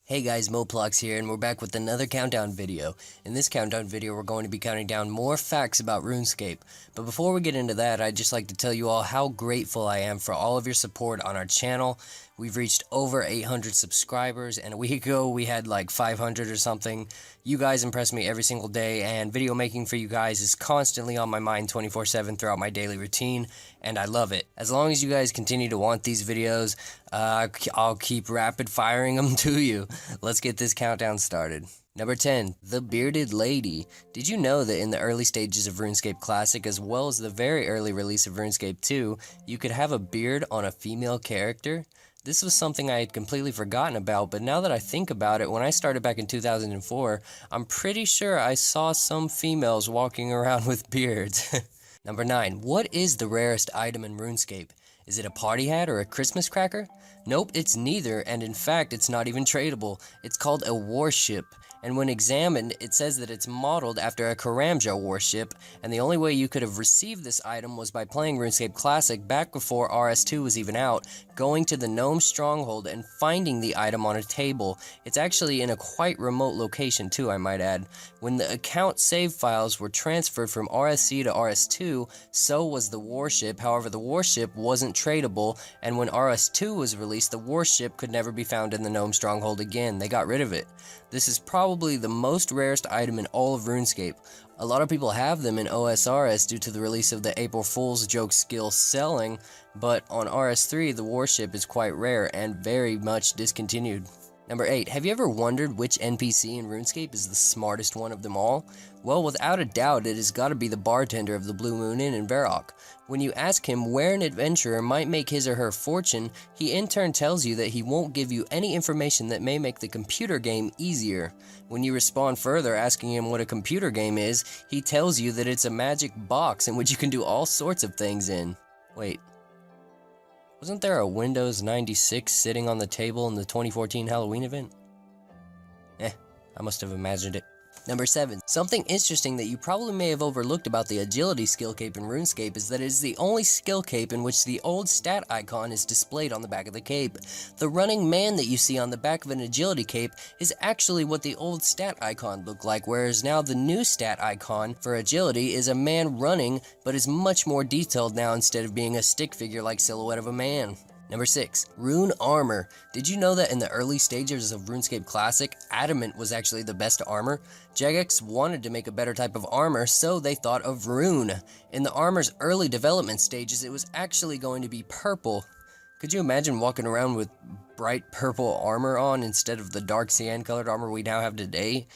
Hey guys, Plox here, and we're back with another countdown video. In this countdown video, we're going to be counting down more facts about RuneScape. But before we get into that, I'd just like to tell you all how grateful I am for all of your support on our channel. We've reached over 800 subscribers, and a week ago we had like 500 or something. You guys impress me every single day, and video making for you guys is constantly on my mind 24/7 throughout my daily routine, and I love it. As long as you guys continue to want these videos, I'll keep rapid firing them to you. Let's get this countdown started. Number 10, the Bearded Lady. Did you know that in the early stages of RuneScape Classic, as well as the very early release of RuneScape 2, you could have a beard on a female character? This was something I had completely forgotten about, but now that I think about it, when I started back in 2004, I'm pretty sure I saw some females walking around with beards. Number 9, what is the rarest item in RuneScape? Is it a party hat or a Christmas cracker? Nope, it's neither, and in fact, it's not even tradable. It's called a warship, and when examined, it says that it's modeled after a Karamja warship, and the only way you could have received this item was by playing RuneScape Classic back before RS2 was even out, going to the Gnome Stronghold and finding the item on a table. It's actually in a quite remote location too, I might add. When the account save files were transferred from RSC to RS2, so was the warship. However, the warship wasn't tradable, and when RS2 was released, the warship could never be found in the Gnome Stronghold again. They got rid of it. This is probably the most rarest item in all of RuneScape. A lot of people have them in OSRS due to the release of the April Fool's joke skill selling, but on RS3 the warship is quite rare and very much discontinued. Number 8, have you ever wondered which NPC in RuneScape is the smartest one of them all? Well, without a doubt, it has got to be the bartender of the Blue Moon Inn in Varrock. When you ask him where an adventurer might make his or her fortune, he in turn tells you that he won't give you any information that may make the computer game easier. When you respond further asking him what a computer game is, he tells you that it's a magic box in which you can do all sorts of things in. Wait. Wasn't there a Windows 96 sitting on the table in the 2014 Halloween event? I must have imagined it. Number 7. Something interesting that you probably may have overlooked about the agility skill cape in RuneScape is that it is the only skill cape in which the old stat icon is displayed on the back of the cape. The running man that you see on the back of an agility cape is actually what the old stat icon looked like, whereas now the new stat icon for agility is a man running, but is much more detailed now instead of being a stick figure-like silhouette of a man. Number 6. Rune Armor. Did you know that in the early stages of RuneScape Classic, Adamant was actually the best armor? Jagex wanted to make a better type of armor, so they thought of Rune. In the armor's early development stages, it was actually going to be purple. Could you imagine walking around with bright purple armor on instead of the dark cyan-colored armor we now have today?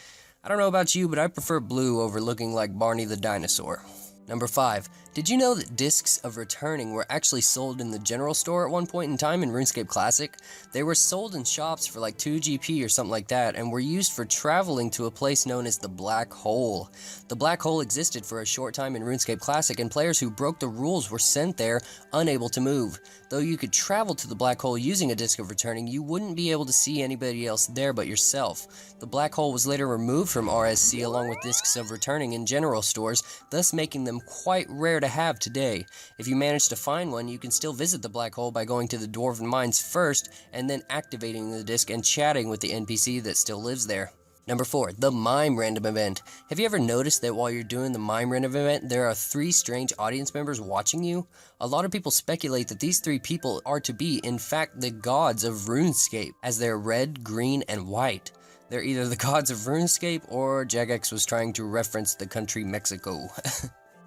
I don't know about you, but I prefer blue over looking like Barney the dinosaur. Number 5. Did you know that discs of returning were actually sold in the general store at one point in time in RuneScape Classic? They were sold in shops for like 2 GP or something like that, and were used for traveling to a place known as the Black Hole. The Black Hole existed for a short time in RuneScape Classic, and players who broke the rules were sent there unable to move. Though you could travel to the Black Hole using a disc of returning, you wouldn't be able to see anybody else there but yourself. The Black Hole was later removed from RSC along with discs of returning in general stores, thus making them quite rare to have today. If you manage to find one, you can still visit the Black Hole by going to the Dwarven Mines first, and then activating the disc and chatting with the NPC that still lives there. Number 4. The Mime Random Event. Have you ever noticed that while you're doing the Mime Random Event, there are 3 strange audience members watching you? A lot of people speculate that these 3 people are to be, in fact, the gods of RuneScape, as they're red, green, and white. They're either the gods of RuneScape, or Jagex was trying to reference the country Mexico.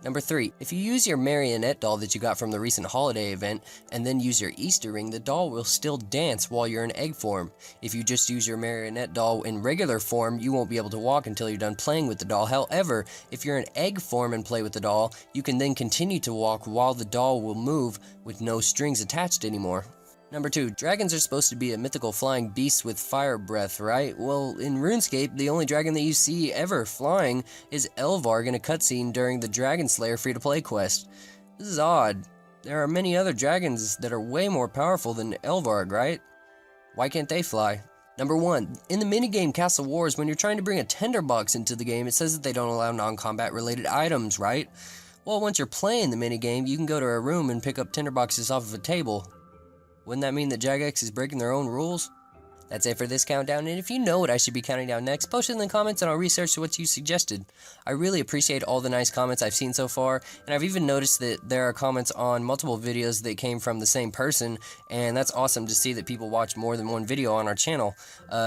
Number 3. If you use your marionette doll that you got from the recent holiday event, and then use your Easter ring, the doll will still dance while you're in egg form. If you just use your marionette doll in regular form, you won't be able to walk until you're done playing with the doll. However, if you're in egg form and play with the doll, you can then continue to walk while the doll will move with no strings attached anymore. Number 2. Dragons are supposed to be a mythical flying beast with fire breath, right? Well, in RuneScape, the only dragon that you see ever flying is Elvarg in a cutscene during the Dragon Slayer free-to-play quest. This is odd. There are many other dragons that are way more powerful than Elvarg, right? Why can't they fly? Number 1. In the minigame Castle Wars, when you're trying to bring a tinderbox into the game, it says that they don't allow non-combat related items, right? Well, once you're playing the minigame, you can go to a room and pick up tinderboxes off of a table. Wouldn't that mean that Jagex is breaking their own rules? That's it for this countdown, and if you know what I should be counting down next, post it in the comments and I'll research what you suggested. I really appreciate all the nice comments I've seen so far, and I've even noticed that there are comments on multiple videos that came from the same person, and that's awesome to see that people watch more than one video on our channel.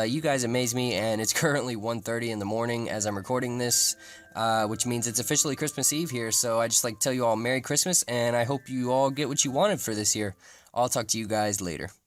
You guys amaze me, and it's currently 1:30 in the morning as I'm recording this, which means it's officially Christmas Eve here, so I just like to tell you all Merry Christmas, and I hope you all get what you wanted for this year. I'll talk to you guys later.